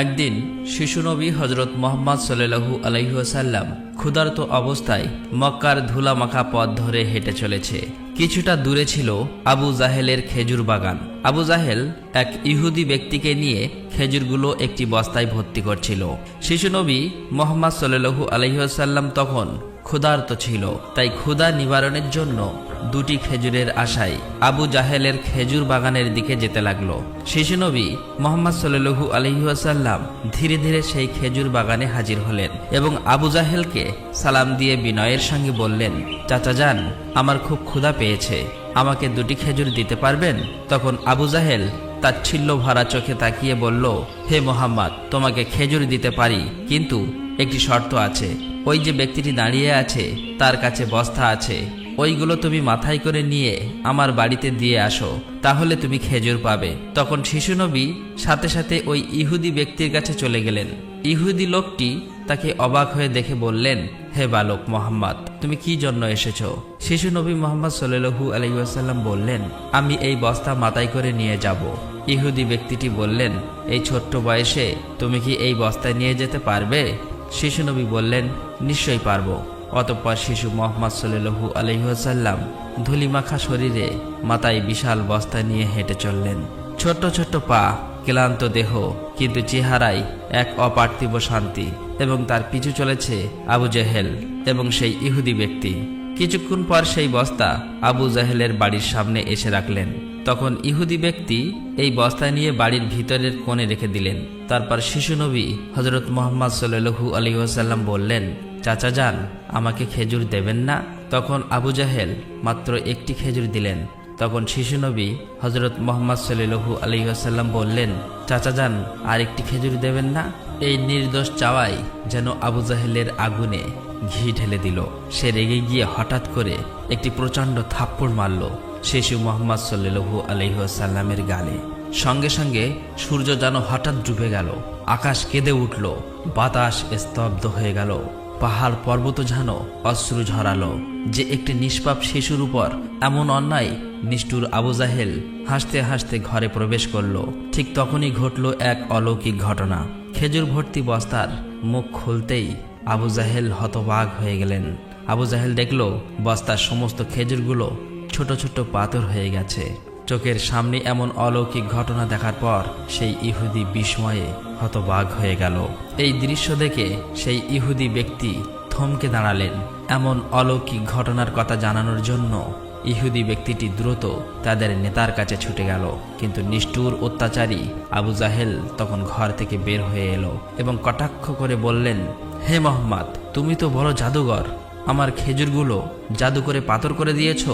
একদিন শিশু নবী হজরত মুহাম্মদ সাল্লাল্লাহু আলাইহি ওয়াসাল্লাম ক্ষুধার্ত অবস্থায় মক্কার ধুলামাখা পথ ধরে হেঁটে চলেছে। কিছুটা দূরে ছিল আবু জাহেলের খেজুর বাগান। আবু জাহেল এক ইহুদি ব্যক্তিকে নিয়ে খেজুরগুলো একটি বস্তায় ভর্তি করছিল। শিশু নবী মুহাম্মদ সাল্লাল্লাহু আলাইহি ওয়াসাল্লাম তখন ক্ষুধার্ত ছিল, তাই ক্ষুধা নিবারণের জন্য দুটি খেজুরের আশায় আবু জাহেলের খেজুর বাগানের দিকে যেতে লাগলো। শিশু নবী মুহাম্মদ সাল্লাল্লাহু আলাইহি ওয়াসাল্লাম ধীরে ধীরে সেই খেজুর বাগানে হাজির হলেন এবং আবু জাহেলকে সালাম দিয়ে বিনয়ের সঙ্গে বললেন, চাচা যান, আমার খুব ক্ষুধা পেয়েছে, আমাকে দুটি খেজুর দিতে পারবেন? তখন আবু জাহেল তাচ্ছিল্য ভরা চোখে তাকিয়ে বলল, হে মোহাম্মদ, তোমাকে খেজুর দিতে পারি, কিন্তু একটি শর্ত আছে। ওই যে ব্যক্তিটি দাঁড়িয়ে আছে তার কাছে বস্তা আছে, ওইগুলো তুমি মাথায় করে নিয়ে আমার বাড়িতে দিয়ে আসো, তাহলে তুমি খেজুর পাবে। তখন শিশু নবী সাথে সাথে ওই ইহুদি ব্যক্তির কাছে চলে গেলেন। ইহুদি লোকটি তাকে অবাক হয়ে দেখে বললেন, হে বালক মোহাম্মদ, তুমি কি জন্য এসেছো? শিশু নবী মুহাম্মদ সাল্লাল্লাহু আলাইহি ওয়াসাল্লাম বললেন, আমি এই বস্তা মাথায় করে নিয়ে যাব। ইহুদি ব্যক্তিটি বললেন, এই ছোট্ট বয়সে তুমি কি এই বস্তায় নিয়ে যেতে পারবে? শিশু নবী বললেন, নিশ্চয়ই পারবো। অতঃপর শিশু মুহাম্মদ সাল্লাল্লাহু আলাইহি ওয়াসাল্লাম ধুলিমাখা শরীরে মাথায় বিশাল বস্তা নিয়ে হেঁটে চললেন। ছোট্ট ছোট্ট পা, ক্লান্ত দেহ, কিন্তু চেহারায় এক অপার্থিব শান্তি। এবং তার পিছু চলেছে আবু জাহেল এবং সেই ইহুদি ব্যক্তি। কিছুক্ষণ পর সেই বস্তা আবু জাহেলের বাড়ির সামনে এসে রাখলেন। তখন ইহুদি ব্যক্তি এই বস্তা নিয়ে বাড়ির ভিতরের কোণে রেখে দিলেন। তারপর শিশু নবী হজরত মুহাম্মদ সাল্লাল্লাহু আলাইহি ওয়াসাল্লাম বললেন, চাচা যান, আমাকে খেজুর দেবেন না? তখন আবু জাহেল মাত্র একটি খেজুর দিলেন। তখন শিশু নবী হজরত মুহাম্মদ সাল্লাল্লাহু আলাইহি ওয়াসাল্লাম বললেন, চাচা যান, আর একটি খেজুর দেবেন না? এই নির্দোষ চাওয়াই যেন আবু জাহেলের আগুনে ঘি ঢেলে দিল। সে রেগে গিয়ে হঠাৎ করে একটি প্রচণ্ড থাপ্পড় মারল শিশু মুহাম্মদ সাল্লাল্লাহু আলাইহি ওয়াসাল্লামের গালে। সঙ্গে সঙ্গে সূর্য যেন হঠাৎ ডুবে গেল, আকাশ কেঁদে উঠল, বাতাস স্তব্ধ হয়ে গেল, পাহাড় পর্বত যেন অশ্রু ঝরালো। যে একটি নিষ্পাপ শিশুর উপর এমন অন্যায়! নিষ্ঠুর আবু জাহেল হাসতে হাসতে ঘরে প্রবেশ করল। ঠিক তখনই ঘটল এক অলৌকিক ঘটনা। খেজুর ভর্তি বস্তার মুখ খুলতেই আবু জাহেল হতবাক হয়ে গেলেন। আবু জাহেল দেখল বস্তার সমস্ত খেজুরগুলো ছোট ছোট পাথর হয়ে গেছে। চোখের সামনে এমন অলৌকিক ঘটনা দেখার পর সেই ইহুদি বিস্ময়ে হতবাক হয়ে গেল। এই দৃশ্য দেখে সেই ইহুদি ব্যক্তি থমকে দাঁড়ালেন। এমন অলৌকিক ঘটনার কথা জানানোর জন্য ইহুদি ব্যক্তিটি দ্রুত তাদের নেতার কাছে ছুটে গেল। কিন্তু নিষ্ঠুর অত্যাচারী আবু জাহেল তখন ঘর থেকে বের হয়ে এলো এবং কটাক্ষ করে বললেন, হে মোহাম্মদ, তুমি তো বড় জাদুঘর, আমার খেজুরগুলো জাদু করে পাথর করে দিয়েছ।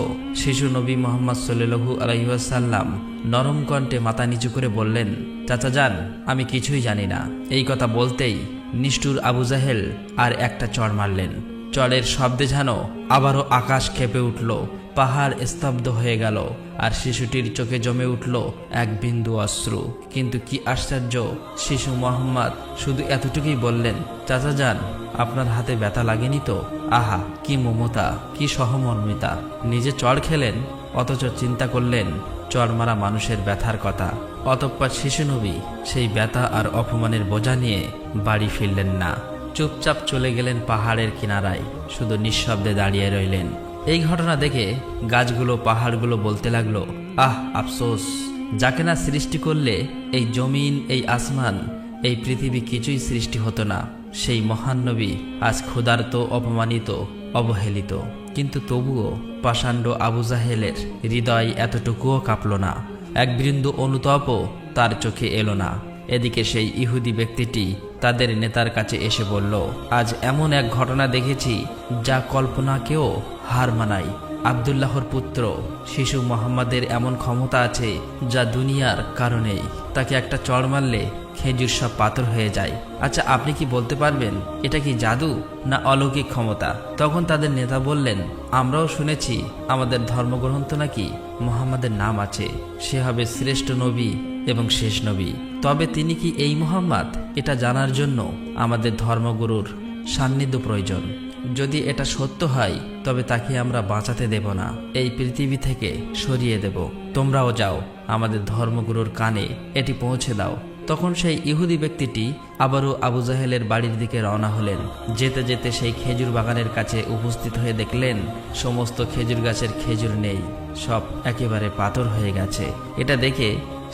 শিশু নবী মুহাম্মদ সাল্লাল্লাহু আলাইহি ওয়াসাল্লাম নরম কণ্ঠে মাথা নিচু করে বললেন, চাচা যান, আমি কিছুই জানি না। এই কথা বলতেই নিষ্ঠুর আবু জাহেল আর একটা চড় মারলেন। চড়ের শব্দে যেন আবারও আকাশ কেঁপে উঠল, পাহাড় স্তব্ধ হয়ে গেল, আর শিশুটির চোখে জমে উঠল এক বিন্দু অশ্রু। কিন্তু কি আশ্চর্য, শিশু মুহাম্মদ শুধু এতটুকুই বললেন, চাচা যান, আপনার হাতে ব্যথা লাগেনি তো? আহা, কি মমতা, কি সহমর্মিতা! নিজে চড় খেলেন, অথচ চিন্তা করলেন চড় মারা মানুষের ব্যথার কথা। অতঃপর শিশু নবী সেই ব্যথা আর অপমানের বোঝা নিয়ে বাড়ি ফিরলেন না। চুপচাপ চলে গেলেন পাহাড়ের কিনারায়, শুধু নিঃশব্দে দাঁড়িয়ে রইলেন। এই ঘটনা দেখে গাছগুলো, পাহাড়গুলো বলতে লাগলো, আহ, আফসোস! যাকে না সৃষ্টি করলে এই জমিন, এই আসমান, এই পৃথিবী কিছুই সৃষ্টি হতো না। সেই মহান নবী আজ ক্ষুধার্ত, অপমানিত, অবহেলিত। কিন্তু তবুও পাষাণ্ড আবু জাহেলের হৃদয় এতটুকুও কাঁপল না, এক বিন্দু অনুতাপও তার চোখে এলো না। এদিকে সেই ইহুদি ব্যক্তিটি তাদের নেতার কাছে এসে বলল, আজ এমন এক ঘটনা দেখেছি যা কল্পনাকেও হার মানায়। আব্দুল্লাহর পুত্র শিশু মুহাম্মাদের এমন ক্ষমতা আছে যা দুনিয়ার কারণেই। তাকে একটা চড় মারলে খেজুর সব পাথর হয়ে যায়। আচ্ছা, আপনি কি বলতে পারবেন এটা কি জাদু না অলৌকিক ক্ষমতা? তখন তাদের নেতা বললেন, আমরাও শুনেছি আমাদের ধর্মগ্রন্থ নাকি মুহাম্মাদের নাম আছে, সে হবে শ্রেষ্ঠ নবী এবং শেষ নবী। তবে তিনি কি এই মুহাম্মদ, এটা জানার জন্য আমাদের ধর্মগুরুর সান্নিধ্য প্রয়োজন। যদি এটা সত্য হয় তবে তাকে আমরা বাঁচাতে দেব না, এই পৃথিবী থেকে সরিয়ে দেব। তোমরাও যাও, আমাদের ধর্মগুরুর কানে এটি পৌঁছে দাও। তখন সেই ইহুদি ব্যক্তিটি আবারও আবু জাহেলের বাড়ির দিকে রওনা হলেন। যেতে যেতে সেই খেজুর বাগানের কাছে উপস্থিত হয়ে দেখলেন সমস্ত খেজুর গাছের খেজুর নেই, সব একেবারে পাথর হয়ে গেছে। এটা দেখে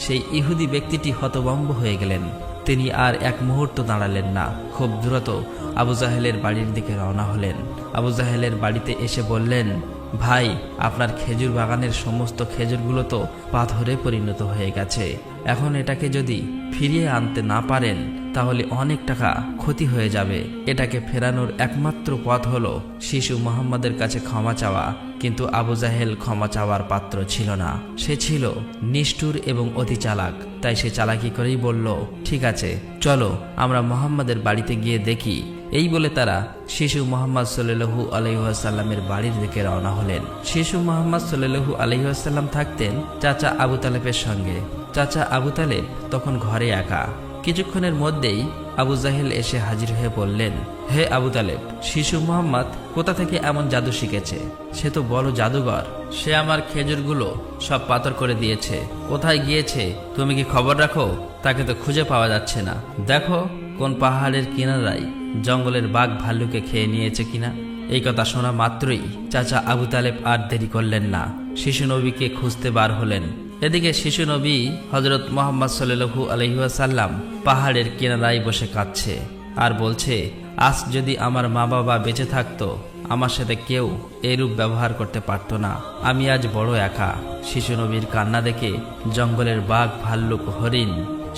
সেই ইহুদি ব্যক্তিটি হতভম্ব হয়ে গেলেন। তিনি আর এক মুহূর্ত দাঁড়ালেন না, খুব দ্রুত আবু জাহেলের বাড়ির দিকে রওনা হলেন। আবু জাহেলের বাড়িতে এসে বললেন, ভাই, আপনার খেজুর বাগানের সমস্ত খেজুরগুলো তো পাথরে পরিণত হয়ে গেছে। এখন এটাকে যদি ফিরিয়ে আনতে না পারেন তাহলে অনেক টাকা ক্ষতি হয়ে যাবে। এটাকে ফেরানোর একমাত্র পথ হলো শিশু মুহাম্মাদের কাছে ক্ষমা চাওয়া। কিন্তু আবু জাহেল ক্ষমা চাওয়ার পাত্র ছিল না। সে ছিল নিষ্ঠুর এবং অতি চালাক। তাই সে চালাকি করেই বলল, ঠিক আছে, চলো আমরা মুহাম্মাদের বাড়িতে গিয়ে দেখি। এই বলে তারা শিশু মুহাম্মদ সাল্লাল্লাহু আলাইহি ওয়াসাল্লামের বাড়ির দিকে রওনা হলেন। শিশু মুহাম্মদ সাল্লাল্লাহু আলাইহি ওয়াসাল্লাম থাকতেন চাচা আবু তালেবের সঙ্গে। চাচা আবু তালেব তখন ঘরে একা। কিছুক্ষণের মধ্যেই আবু জাহেল এসে হাজির হয়ে বললেন, হে আবু তালেব, শিশু মুহাম্মদ কোথা থেকে এমন জাদু শিখেছে? সে তো বড় জাদুঘর। সে আমার খেজুরগুলো সব পাথর করে দিয়েছে। কোথায় গিয়েছে তুমি কি খবর রাখো? তাকে তো খুঁজে পাওয়া যাচ্ছে না। দেখো কোন পাহাড়ের কিনারায় জঙ্গলের বাঘ ভাল্লুকে খেয়ে নিয়েছে কিনা। এই কথা শোনা মাত্রই চাচা আবু তালেব আর দেরি করলেন না, শিশু নবীকে খুঁজতে বার হলেন। এদিকে শিশু নবী হযরত মুহাম্মদ সাল্লাল্লাহু আলাইহি ওয়াসাল্লাম পাহাড়ের কিনারায় বসে কাঁদছে আর বলছে, আজ যদি আমার মা বাবা বেঁচে থাকতো আমার সাথে কেউ এরূপ ব্যবহার করতে পারত না। আমি আজ বড় একা। শিশু নবীর কান্না দেখে জঙ্গলের বাঘ ভাল্লুক হরিণ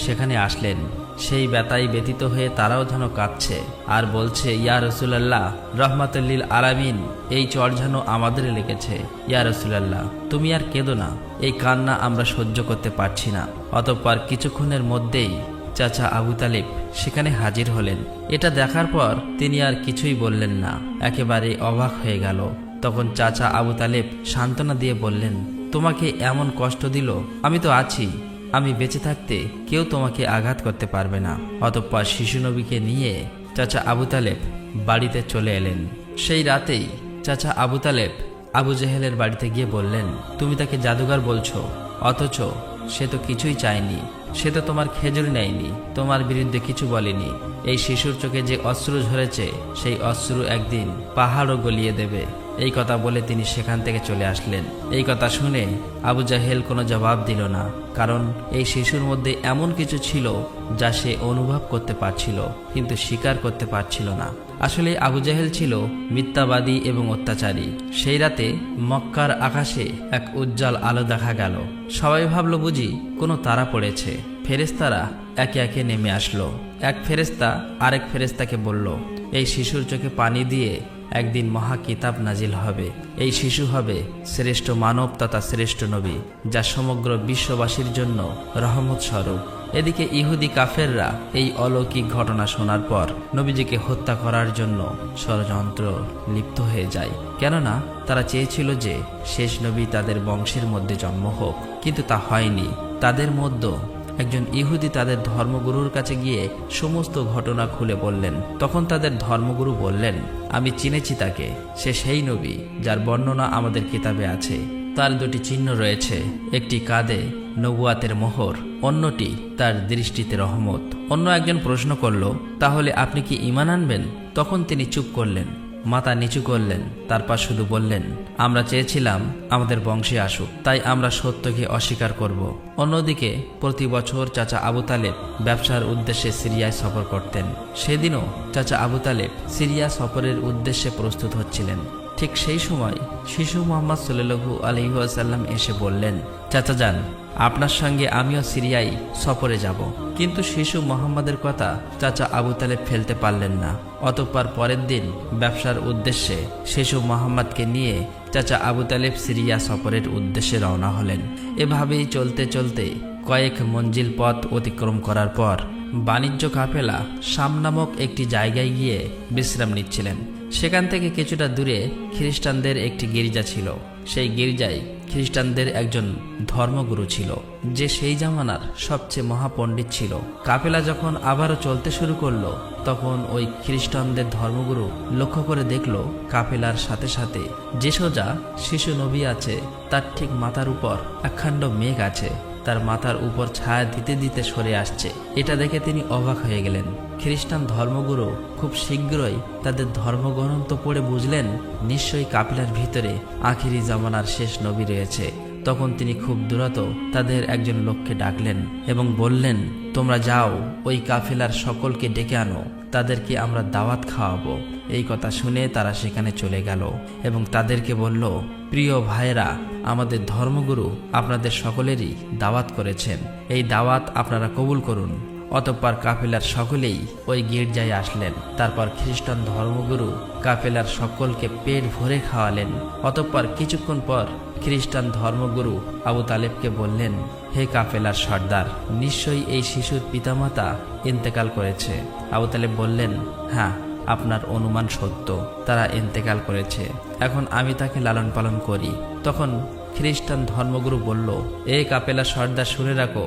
সেখানে আসলেন। সেই ব্যথায় ব্যতীত হয়ে তারাও যেন কাঁদছে আর বলছে, ইয়া রাসূলুল্লাহ, রাহমাতুল লিল আলামিন, এই চর যেন আমাদের লেগেছে। ইয়া রাসূলুল্লাহ, তুমি আর কেঁদো না, এই কান্না আমরা সহ্য করতে পারছি না। অতঃপর কিছুক্ষণের মধ্যেই চাচা আবু তালেব সেখানে হাজির হলেন। এটা দেখার পর তিনি আর কিছুই বললেন না, একেবারে অবাক হয়ে গেল। তখন চাচা আবু তালেব সান্ত্বনা দিয়ে বললেন, তোমাকে এমন কষ্ট দিল, আমি তো আছি। আমি বেঁচে থাকতে কেউ তোমাকে আঘাত করতে পারবে না। অতঃপর শিশু নবীকে নিয়ে চাচা আবু তালেব বাড়িতে চলে এলেন। সেই রাতেই চাচা আবু তালেব আবু জাহেলের বাড়িতে গিয়ে বললেন, তুমি তাকে জাদুঘর বলছো, অথচ সে তো কিছুই চায়নি। সে তো তোমার খেজুর নেয়নি, তোমার বিরুদ্ধে কিছু বলেনি। এই শিশুর চোখে যে অশ্রু ঝরেছে সেই অশ্রু একদিন পাহাড়ও গলিয়ে দেবে। এই কথা বলে তিনি সেখান থেকে চলে আসলেন। এই কথা শুনে আবু জাহেল কোনো জবাব দিল না, কারণ এই শিশুর মধ্যে এমন কিছু ছিল যা সে অনুভব করতে পারছিল কিন্তু স্বীকার করতে পারছিল না। আসলে আবু জাহেল ছিল মিথ্যাবাদী এবং অত্যাচারী। সেই রাতে মক্কার আকাশে এক উজ্জ্বল আলো দেখা গেল। সবাই ভাবল বুঝি কোনো তারা পড়েছে। ফেরেশতারা একে একে নেমে আসলো। এক ফেরেশতা আরেক ফেরেশতাকে বলল, এই শিশুর চোখে পানি দিয়ে একদিন মহা কিতাব নাজিল হবে। এই শিশু হবে শ্রেষ্ঠ মানব তথা শ্রেষ্ঠ নবী, যা সমগ্র বিশ্ববাসীর জন্য রহমত স্বরূপ। এদিকে ইহুদি কাফেররা এই অলৌকিক ঘটনা শোনার পর নবীজিকে হত্যা করার জন্য ষড়যন্ত্র লিপ্ত হয়ে যায়। কেননা তারা চেয়েছিল যে শেষ নবী তাদের বংশের মধ্যে জন্ম হোক, কিন্তু তা হয়নি। তাদের মধ্যে একজন ইহুদি তাদের ধর্মগুরুর কাছে গিয়ে সমস্ত ঘটনা খুলে বললেন। তখন তাদের ধর্মগুরু বললেন, আমি চিনেছি তাকে, সে সেই নবী যার বর্ণনা আমাদের কিতাবে আছে। তার দুটি চিহ্ন রয়েছে, একটি কাঁধে নবুয়াতের মোহর, অন্যটি তার দৃষ্টিতে রহমত। অন্য একজন প্রশ্ন করল, তাহলে আপনি কি ঈমান আনবেন? তখন তিনি চুপ করলেন, মাথা নিচু করলেন, তারপর শুধু বললেন, আমরা চেয়েছিলাম আমাদের বংশে আসুক, তাই আমরা সত্যকে অস্বীকার করব। অন্যদিকে প্রতি বছর চাচা আবু তালেব ব্যবসার উদ্দেশ্যে সিরিয়ায় সফর করতেন। সেদিনও চাচা আবু তালেব সিরিয়া সফরের উদ্দেশ্যে প্রস্তুত হচ্ছিলেন। ঠিক সেই সময় শিশু মুহাম্মদ সাল্লাল্লাহু আলাইহি ওয়াসাল্লাম এসে বললেন, চাচা যান, আপনার সঙ্গে আমিও সিরিয়ায় সফরে যাব। কিন্তু শিশু মুহাম্মাদের কথা চাচা আবু তালেব ফেলতে পারলেন না। অতঃপর পরের দিন ব্যবসার উদ্দেশ্যে শিশু মুহাম্মাদকে নিয়ে চাচা আবু তালেব সিরিয়া সফরের উদ্দেশ্যে রওনা হলেন। এভাবেই চলতে চলতে কয়েক মঞ্জিল পথ অতিক্রম করার পর বাণিজ্য কাফেলা শাম নামক একটি জায়গায় গিয়ে বিশ্রাম নিচ্ছিলেন। সেখান থেকে কিছুটা দূরে খ্রিস্টানদের একটি গির্জা ছিল। সেই গির্জায় খ্রিস্টানদের একজন ধর্মগুরু ছিল, যে সেই জামানার সবচেয়ে মহাপণ্ডিত ছিল। কাফেলা যখন আবারও চলতে শুরু করলো, তখন ওই খ্রিস্টানদের ধর্মগুরু লক্ষ্য করে দেখল কাফেলার সাথে সাথে যে সোজা শিশু নবী আছে তার ঠিক মাথার উপর একখণ্ড মেঘ আছে। তার মাথার উপর ছায়া দিতে দিতে সরে আসছে। এটা দেখে তিনি অবাক হয়ে গেলেন। খ্রিস্টান ধর্মগুরু খুব শীঘ্রই তাদের ধর্মগ্রন্থ পড়ে বুঝলেন নিশ্চয়ই কাফেলার ভিতরে আখিরি জামানার শেষ নবী রয়েছে। তখন তিনি খুব দ্রুত তাদের একজন লোককে ডাকলেন এবং বললেন, তোমরা যাও, ওই কাফেলার সকলকে ডেকে আনো, তাদেরকে আমরা দাওয়াত খাওয়াবো। এই কথা শুনে তারা সেখানে চলে গেল এবং তাদেরকে বলল, প্রিয় ভাইরা, আমাদের ধর্মগুরু আপনাদের সকলেরই দাওয়াত করেছেন, এই দাওয়াত আপনারা কবুল করুন। অতঃপর কাফেলার সকলেই ওই গির্জায় আসলেন। তারপর খ্রিস্টান ধর্মগুরু কাফেলার সকলকে পেট ভরে খাওয়ালেন। অতঃপর কিছুক্ষণ পর খ্রিস্টান ধর্মগুরু আবু তালেবকে বললেন, হে কাফেলার সর্দার, নিশ্চয়ই এই শিশুর পিতামাতা ইন্তেকাল করেছে। আবু তালেব বললেন, হ্যাঁ, আপনার অনুমান সত্য, তারা ইন্তেকাল করেছে। এখন আমি তাকে লালন পালন করি। তখন খ্রিস্টান ধর্মগুরু বলল, এ কাফেলার সর্দার, শুনে রাখো,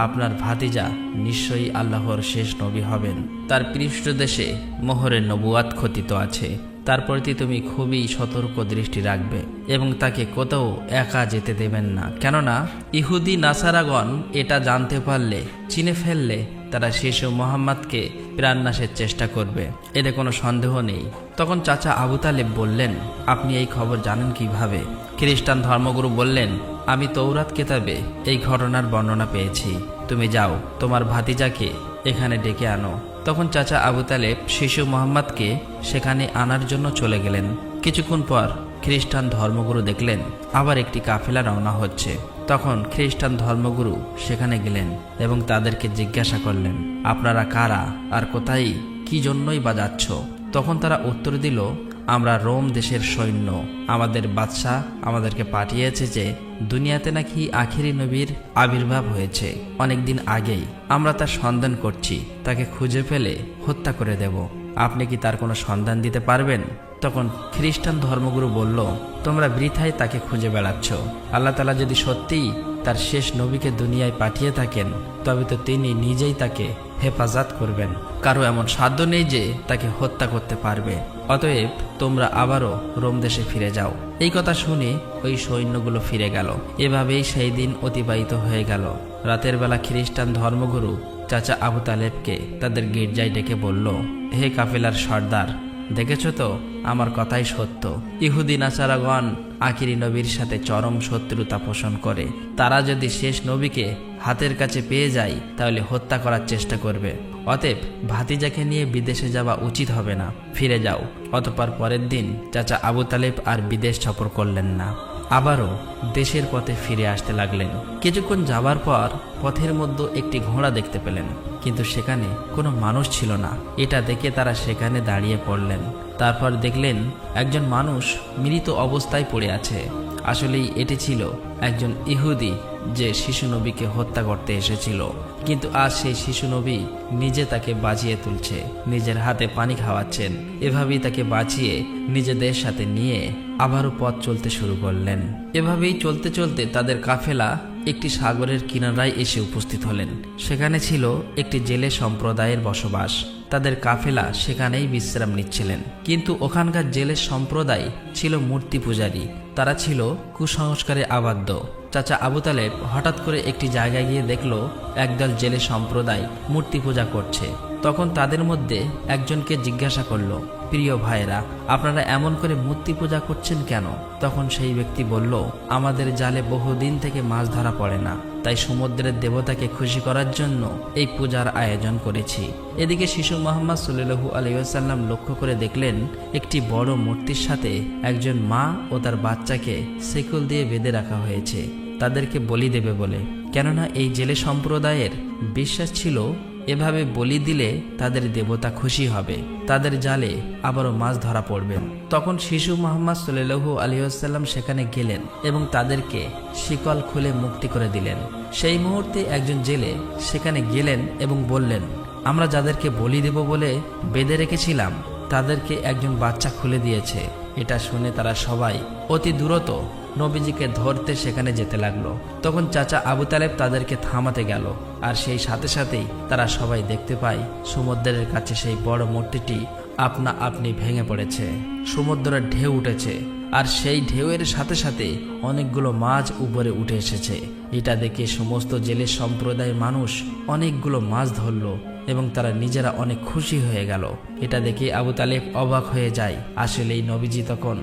আপনার ভাতিজা নিশ্চয়ই আল্লাহর শেষ নবী হবেন। তার পৃষ্ঠদেশে মোহরের নবুয়াত খচিত আছে। তার প্রতি তুমি খুবই সতর্ক দৃষ্টি রাখবে এবং তাকে কোথাও একা যেতে দেবেন না। কেননা ইহুদি নাসারাগণ এটা জানতে পারলে, চিনে ফেললে, তারা শিশু মোহাম্মদকে প্রাণনাশের চেষ্টা করবে, এতে কোনো সন্দেহ নেই। তখন চাচা আবু তালেব বললেন, আপনি এই খবর জানেন কিভাবে? খ্রিস্টান ধর্মগুরু বললেন, আমি তৌরাত কিতাবে এই ঘটনার বর্ণনা পেয়েছি। তুমি যাও, তোমার ভাতিজাকে এখানে ডেকে আনো। তখন চাচা আবু তালেব শিশু মোহাম্মদকে সেখানে আনার জন্য চলে গেলেন। কিছুক্ষণ পর খ্রিস্টান ধর্মগুরু দেখলেন আবার একটি কাফেলা রওনা হচ্ছে। তখন খ্রিস্টান ধর্মগুরু সেখানে গেলেন এবং তাদেরকে জিজ্ঞাসা করলেন, আপনারা কারা আর কোথায়, কি জন্যই বা যাচ্ছ? তখন তারা উত্তর দিল, আমরা রোম দেশের সৈন্য। আমাদের বাদশাহ আমাদেরকে পাঠিয়েছে যে দুনিয়াতে নাকি আখিরি নবীর আবির্ভাব হয়েছে অনেকদিন আগেই। আমরা তার সন্ধান করছি, তাকে খুঁজে ফেলে হত্যা করে দেব। আপনি কি তার কোনো সন্ধান দিতে পারবেন? তখন খ্রিস্টান ধর্মগুরু বলল, তোমরা বৃথায় তাকে খুঁজে বেড়াচ্ছ। আল্লাহ তাআলা যদি সত্যিই তার শেষ নবীকে দুনিয়ায় পাঠিয়ে থাকেন, তবে তো তিনি নিজেই তাকে হেফাজত করবেন। কারো এমন সাধ্য নেই যে তাকে হত্যা করতে পারবে। অতএব তোমরা আবারও রোম দেশে ফিরে যাও। এই কথা শুনে ওই সৈন্যগুলো ফিরে গেল। এভাবেই সেই দিন অতিবাহিত হয়ে গেল। রাতের বেলা খ্রিস্টান ধর্মগুরু চাচা আবু তালেবকে তাদের গির্জায় ডেকে বলল, হে কাফেলার সর্দার, দেখেছ তো আমার কথাই সত্য। ইহুদি নাসারাগণ আখিরি নবীর সাথে চরম শত্রুতা পোষণ করে। তারা যদি শেষ নবীকে হাতের কাছে পেয়ে যায় তাহলে হত্যা করার চেষ্টা করবে। অতএব ভাতিজাকে নিয়ে বিদেশে যাওয়া উচিত হবে না, ফিরে যাও। অতঃপর পরের দিন চাচা আবু তালেব আর বিদেশ সফর করলেন না, আবারও দেশের পথে ফিরে আসতে লাগলেন। কিছুক্ষণ যাবার পর পথের মধ্যে একটি ঘোড়া দেখতে পেলেন, কিন্তু সেখানে কোনো মানুষ ছিল না। এটা দেখে তারা সেখানে দাঁড়িয়ে পড়লেন। তারপর দেখলেন একজন মানুষ মৃত অবস্থায় পড়ে আছে। আসলেই এটি ছিল একজন ইহুদি যে শিশু নবীকে হত্যা করতে এসেছিল। কিন্তু আজ সেই শিশু নবী নিজে তাকে বাঁচিয়ে তুলছে, নিজের হাতে পানি খাওয়াচ্ছেন। এভাবেই তাকে বাঁচিয়ে নিজেদের সাথে নিয়ে আবারও পথ চলতে শুরু করলেন। এভাবেই চলতে চলতে তাদের কাফেলা একটি সাগরের কিনারায় এসে উপস্থিত হলেন। সেখানে ছিল একটি জেলে সম্প্রদায়ের বসবাস। তাদের কাফেলা সেখানেই বিশ্রাম নিচ্ছিলেন। কিন্তু ওখানকার জেলে সম্প্রদায় ছিল মূর্তি পূজারী। তারা ছিল কুসংস্কারে আবদ্ধ। চাচা আবু তালেব হঠাৎ করে একটি জায়গায় গিয়ে দেখল একদল জেলে সম্প্রদায় মূর্তি পূজা করছে। তখন তাদের মধ্যে একজনকে জিজ্ঞাসা করল, প্রিয় ভাইরা, আপনারা এমন করে মূর্তি পূজা করছেন কেন? তখন সেই ব্যক্তি বলল, আমাদের জালে বহুদিন থেকে মাছ ধরা পড়ে না, তাই সমুদ্রের দেবতাকে খুশি করার জন্য এই পূজার আয়োজন করেছি। এদিকে শিশু মুহাম্মদ সাল্লাল্লাহু আলাইহি ওয়াসাল্লাম লক্ষ্য করে দেখলেন একটি বড় মূর্তির সাথে একজন মা ও তার বাচ্চাকে শিকল দিয়ে বেঁধে রাখা হয়েছে, তাদেরকে বলি দেবে বলে। কেননা এই জেলে সম্প্রদায়ের বিশ্বাস ছিল এভাবে বলি দিলে তাদের দেবতা খুশি হবে, তাদের জালে আবারও মাছ ধরা পড়বে। তখন শিশু মুহাম্মদ সাল্লাল্লাহু আলাইহি ওয়াসাল্লাম সেখানে গেলেন এবং তাদেরকে শিকল খুলে মুক্তি করে দিলেন। সেই মুহূর্তে একজন জেলে সেখানে গেলেন এবং বললেন, আমরা যাদেরকে বলি দেব বলে বেঁধে রেখেছিলাম তাদেরকে একজন বাচ্চা খুলে দিয়েছে। এটা শুনে তারা সবাই অতি দ্রুত নবীজিকে ধরতে সেখানে যেতে লাগলো। তখন চাচা আবু তালেব তাদেরকে থামাতে গেল, আর সেই সাথে সাথেই তারা সবাই দেখতে পায় সমুদ্রের কাছে সেই বড় মূর্তিটি আপনা আপনি ভেঙে পড়েছে। সমুদ্রের ঢেউ উঠেছে আর সেই ঢেউয়ের সাথে সাথে অনেকগুলো মাছ উপরে উঠে এসেছে। এটা দেখে সমস্ত জেলে সম্প্রদায়ের মানুষ অনেকগুলো মাছ ধরল এবং তারা নিজেরা অনেক খুশি হয়ে গেল। এটা দেখে আবু তালেব অবাক হয়ে যায়। আসলেই নবীজি তখন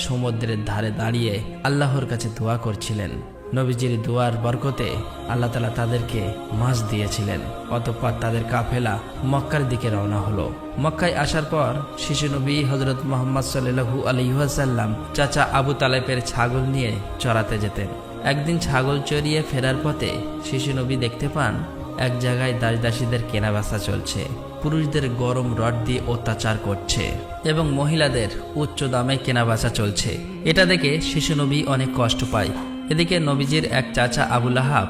সমুদ্রের ধারে দাঁড়িয়ে আল্লাহর কাছে দোয়া করছিলেন। নবীজির দোয়ার বরকতে আল্লাহ তাআলা তাদেরকে মাছ দিয়েছিলেন। অতঃপর তাদের কাফেলা মক্কার দিকে রওনা হলো। মক্কায় আসার পর শিশু নবী হযরত মুহাম্মদ সাল্লাল্লাহু আলাইহি ওয়াসাল্লাম চাচা আবু তালেবের ছাগল নিয়ে চড়াতে যেতেন। একদিন ছাগল চড়িয়ে ফেরার পথে শিশু নবী দেখতে পান এক জায়গায় দাসদাসীদের কেনাবেচা চলছে। পুরুষদের গরম রড দিয়ে অত্যাচার করছে এবং মহিলাদের উচ্চ দামে কেনাবেচা চলছে। এটা দেখে শিশু নবী অনেক কষ্ট পায়। এদিকে নবীজির এক চাচা আবু লাহাব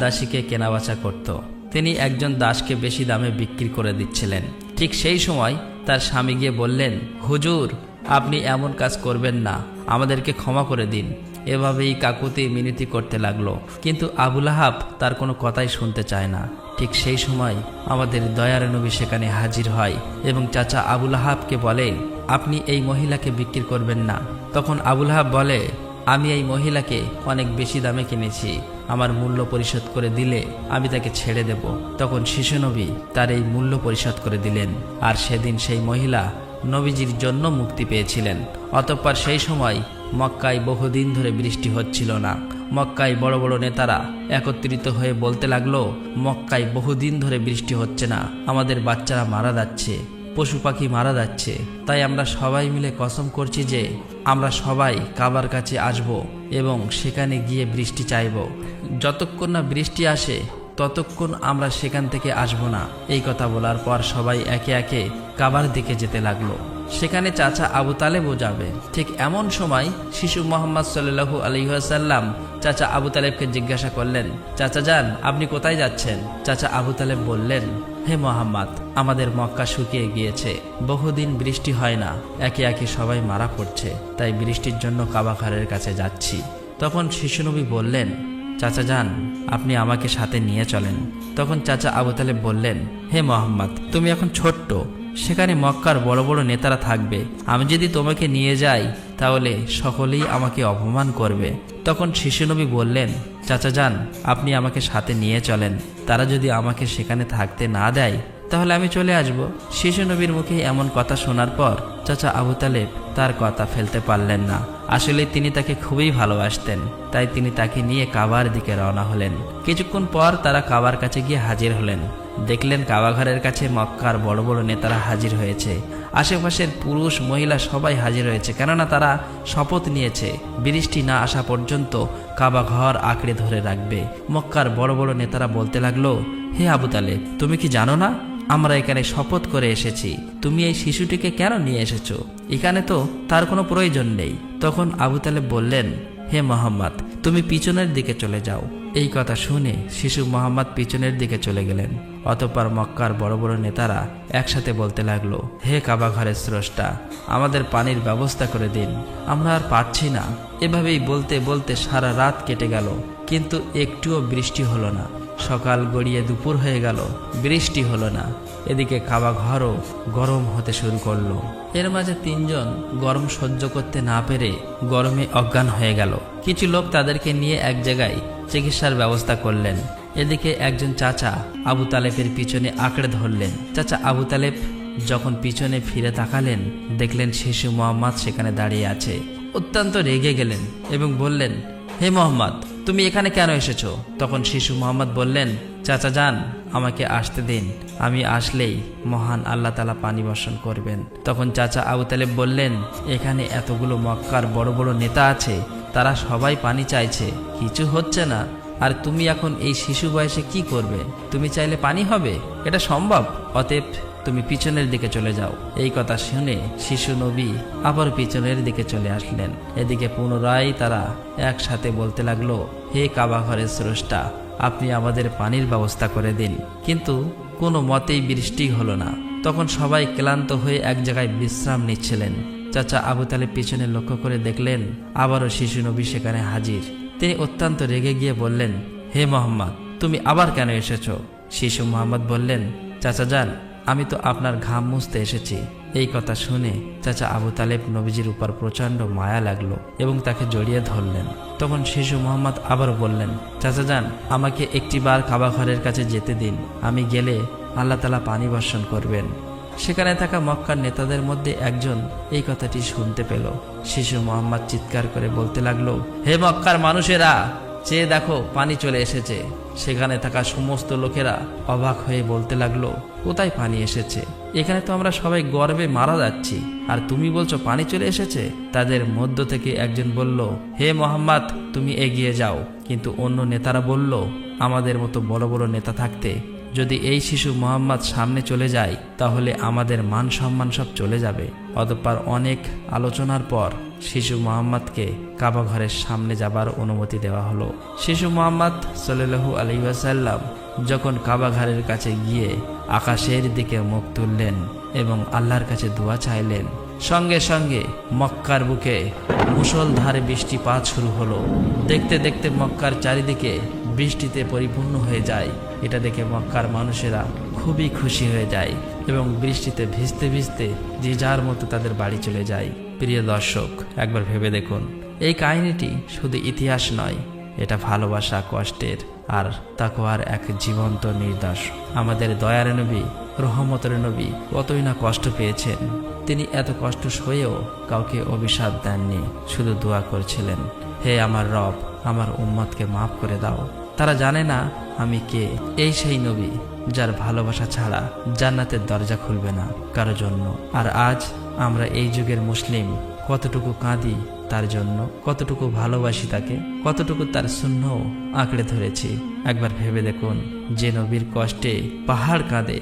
দাসীকে কেনাবেচা করত। তিনি একজন দাসকে বেশি দামে বিক্রি করে দিচ্ছিলেন। ঠিক সেই সময় তার স্বামী গিয়ে বললেন, হুজুর, আপনি এমন কাজ করবেন না, আমাদেরকে ক্ষমা করে দিন। এভাবেই কাকুতি মিনতি করতে লাগলো, কিন্তু আবু লাহাব তার কোনো কথাই শুনতে চায় না। ঠিক সেই সময় আমাদের দয়ার নবী সেখানে হাজির হয় এবং চাচা আবু লাহাবকে বলে, আপনি এই মহিলাকে বিক্রি করবেন না। তখন আবু লাহাব বলে, আমি এই মহিলাকে অনেক বেশি দামে কিনেছি, আমার মূল্য পরিশোধ করে দিলে আমি তাকে ছেড়ে দেব। তখন শিশু নবী তার এই মূল্য পরিশোধ করে দিলেন, আর সেদিন সেই মহিলা নবীজির জন্য মুক্তি পেয়েছিলেন। অতঃপর সেই সময় মক্কায় বহুদিন ধরে বৃষ্টি হচ্ছিল না। মক্কায় বড় বড় নেতারা একত্রিত হয়ে বলতে লাগলো, মক্কায় বহুদিন ধরে বৃষ্টি হচ্ছে না, আমাদের বাচ্চারা মারা যাচ্ছে, পশু পাখি মারা যাচ্ছে। তাই আমরা সবাই মিলে কসম করছি যে আমরা সবাই কাবার কাছে আসব এবং সেখানে গিয়ে বৃষ্টি চাইব। যতক্ষণ না বৃষ্টি আসে ততক্ষণ আমরা সেখান থেকে আসব না। এই কথা বলার পর সবাই একে একে কাবার দিকে যেতে লাগলো। সেখানে চাচা আবু তালেবও যাবে। ঠিক এমন সময় শিশু মুহাম্মদ সাল্লাল্লাহু আলাইহি ওয়াসাল্লাম চাচা আবু তালেবকে জিজ্ঞাসা করলেন, চাচা যান, আপনি কোথায় যাচ্ছেন? চাচা আবু তালেব বললেন, হে মুহাম্মদ, আমাদের মক্কা শুকিয়ে গিয়েছে, বহুদিন বৃষ্টি হয় না, একে একে সবাই মারা পড়ছে, তাই বৃষ্টির জন্য কাবা ঘরের কাছে যাচ্ছি। তখন শিশু নবী বললেন, চাচা যান, আপনি আমাকে সাথে নিয়ে চলেন। তখন চাচা আবু তালেব বললেন, হে মুহাম্মদ, তুমি এখন ছোট্ট, সেখানে মক্কার বড় বড় নেতারা থাকবে, আমি যদি তোমাকে নিয়ে যাই তাহলে সকলেই আমাকে অপমান করবে। তখন শিশু নবী বললেন, চাচা যান, আপনি আমাকে সাথে নিয়ে চলেন, তারা যদি আমাকে সেখানে থাকতে না দেয় তাহলে আমি চলে আসব। শিশু নবীর মুখে এমন কথা শোনার পর চাচা আবু তালেব তার কথা ফেলতে পারলেন না। আসলে তিনি তাকে খুবই ভালোবাসতেন, তাই তিনি তাকে নিয়ে কাবার দিকে রওনা হলেন। কিছুক্ষণ পর তারা কাবার কাছে গিয়ে হাজির হলেন। দেখলেন কাবা ঘরের কাছে মক্কার বড় বড় নেতারা হাজির হয়েছে। আশেপাশের পুরুষ মহিলা সবাই হাজির হয়েছে, কেননা তারা শপথ নিয়েছে বৃষ্টি না আসা পর্যন্ত কাবা ঘর আঁকড়ে ধরে রাখবে। মক্কার বড় বড় নেতারা বলতে লাগলো, হে আবু তালেব, তুমি কি জানো না আমরা এখানে শপথ করে এসেছি, তুমি এই শিশুটিকে কেন নিয়ে এসেছো? এখানে তো তার কোনো প্রয়োজন নেই। তখন আবু তালেব বললেন, হে মুহাম্মদ, তুমি পিছনের দিকে চলে যাও। এই কথা শুনে শিশু মুহাম্মদ পিছনের দিকে চলে গেলেন। অতঃপর মক্কার বড় বড় নেতারা একসাথে বলতে লাগলো, হে কাবা ঘরের স্রষ্টা, আমাদের পানির ব্যবস্থা করে দিন, আমরা আর পারছি না। এভাবেই বলতে বলতে সারা রাত কেটে গেল, কিন্তু একটুও বৃষ্টি হলো না। সকাল গড়িয়ে দুপুর হয়ে গেল, বৃষ্টি হলো না। এদিকে কাবা ঘরও গরম হতে শুরু করলো। এর মাঝে তিনজন গরম সহ্য করতে না পেরে গরমে অজ্ঞান হয়ে গেল। কিছু লোক তাদেরকে নিয়ে এক জায়গায় চিকিৎসার ব্যবস্থা করলেন। এদিকে একজন চাচা আবু তালেবের পিছনে আঁকড়ে ধরলেন। চাচা আবু তালেব যখন পিছনে ফিরে তাকালেন, দেখলেন শিশু মুহাম্মদ সেখানে দাঁড়িয়ে আছে। অত্যন্ত রেগে গেলেন এবং বললেন, হে মুহাম্মদ, তুমি এখানে কেন এসেছো? তখন শিশু মুহাম্মদ বললেন, চাচা যান, আমাকে আসতে দিন, আমি আসলেই মহান আল্লাহ তাআলা পানি বর্ষণ করবেন। তখন চাচা আবু তালেব বললেন, এখানে এতগুলো মক্কার বড় বড় নেতা আছে, তারা সবাই পানি চাইছে, কিছু হচ্ছে না, আর তুমি এখন এই শিশু বয়সে কি করবে? তুমি চাইলে পানি হবে? এটা সম্ভব? অতএব তুমি পিছনের দিকে চলে যাও। এই কথা শুনে শিশু নবী আবার পিছনের দিকে চলে আসলেন। এদিকে পুনরায় তারা একসাথে বলতে লাগলো, হে কাবা ঘরের স্রষ্টা, আপনি আমাদের পানির ব্যবস্থা করে দিন। কিন্তু কোনো মতেই বৃষ্টি হলো না। তখন সবাই ক্লান্ত হয়ে এক জায়গায় বিশ্রাম নিচ্ছিলেন। চাচা আবু তালেব পিছনে লক্ষ্য করে দেখলেন আবারও শিশু নবী সেখানে হাজির। তিনি অত্যন্ত রেগে গিয়ে বললেন, হে মুহাম্মদ, তুমি আবার কেন এসেছো? শিশু মুহাম্মদ বললেন, চাচা যান, আমি তো আপনার ঘাম মুছতে এসেছি। এই কথা শুনে চাচা আবু তালেব নবীজির উপর প্রচণ্ড মায়া লাগলো এবং তাকে জড়িয়ে ধরলেন। তখন শিশু মোহাম্মদ আবারও বললেন, চাচা যান, আমাকে একটিবার কাবা ঘরের কাছে যেতে দিন। আমি গেলে আল্লাহ তাআলা পানি বর্ষণ করবেন। সেখানে থাকা মক্কার নেতাদের মধ্যে একজন এই কথাটি শুনতে পেল। শিশু মোহাম্মদ চিৎকার করে বলতে লাগলো, হে মক্কার মানুষেরা, চেয়ে দেখো, পানি চলে এসেছে। সেখানে থাকা সমস্ত লোকেরা অবাক হয়ে বলতে লাগলো, কোথায় পানি এসেছে? এখানে তো আমরা সবাই গর্বে মারা যাচ্ছি, আর তুমি বলছো পানি চলে এসেছে? তাদের মধ্য থেকে একজন বলল, হে মোহাম্মদ, তুমি এগিয়ে যাও। কিন্তু অন্য নেতারা বলল, আমাদের মতো বড় বড় নেতা থাকতে যদি এই শিশু মোহাম্মদ সামনে চলে যায় তাহলে আমাদের মান সম্মান সব চলে যাবে। অতঃপর অনেক আলোচনার পর শিশু মোহাম্মদকে কাবা ঘরের সামনে যাবার অনুমতি দেওয়া হলো। শিশু মোহাম্মদ সাল্লাল্লাহু আলাইহি ওয়াসাল্লাম যখন কাবা ঘরের কাছে গিয়ে আকাশের দিকে মুখ তুললেন এবং আল্লাহর কাছে দোয়া চাইলেন, সঙ্গে সঙ্গে মক্কার বুকে মুষলধারে বৃষ্টিপাত শুরু হলো। দেখতে দেখতে মক্কার চারিদিকে বৃষ্টিতে পরিপূর্ণ হয়ে যায়। এটা দেখে মক্কার মানুষেরা খুবই খুশি হয়ে যায় এবং বৃষ্টিতে ভিজতে ভিজতে যে যার মতো তাদের বাড়ি চলে যায়। প্রিয় দর্শক, একবার ভেবে দেখুন, এই কাহিনীটি শুধু ইতিহাস নয়, এটা ভালোবাসা, কষ্টের আর তাকওয়ার এক জীবন্ত নিদর্শ। আমাদের দয়ার নবী, রহমতের নবী কতই না কষ্ট পেয়েছেন। তিনি এত কষ্ট সয়েও কাউকে অভিশাপ দেননি, শুধু দোয়া করছিলেন, হে আমার রব, আমার উম্মতকে মাফ করে দাও। তারা জানে না আমি কে। এই সেই নবী যার ভালোবাসা ছাড়া জান্নাতের দরজা খুলবে না কারো জন্য। আর আজ আমরা এই যুগের মুসলিম কতটুকু কাঁদি তার জন্য, কতটুকু ভালোবাসি তাকে, কতটুকু তার সুন্নাহ আঁকড়ে ধরেছি। একবার ভেবে দেখুন, যে নবীর কষ্টে পাহাড় কাঁদে,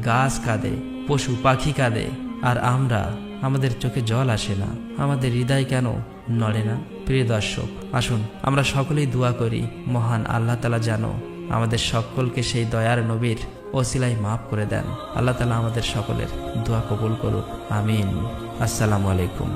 গাছ কাঁদে, পশু পাখি কাঁদে, আর আমরা, আমাদের চোখে জল আসে না, আমাদের হৃদয় কেন নড়ে না? প্রিয় দর্শক, আসুন আমরা সকলেই দোয়া করি, মহান আল্লাহ তাআলা যেন আমাদের সকলকে সেই দয়ার নবীর ওসিলায় মাফ করে দেন। আল্লাহ তাআলা আমাদের সকলের দোয়া কবুল করুক, আমিন। আসসালামু আলাইকুম।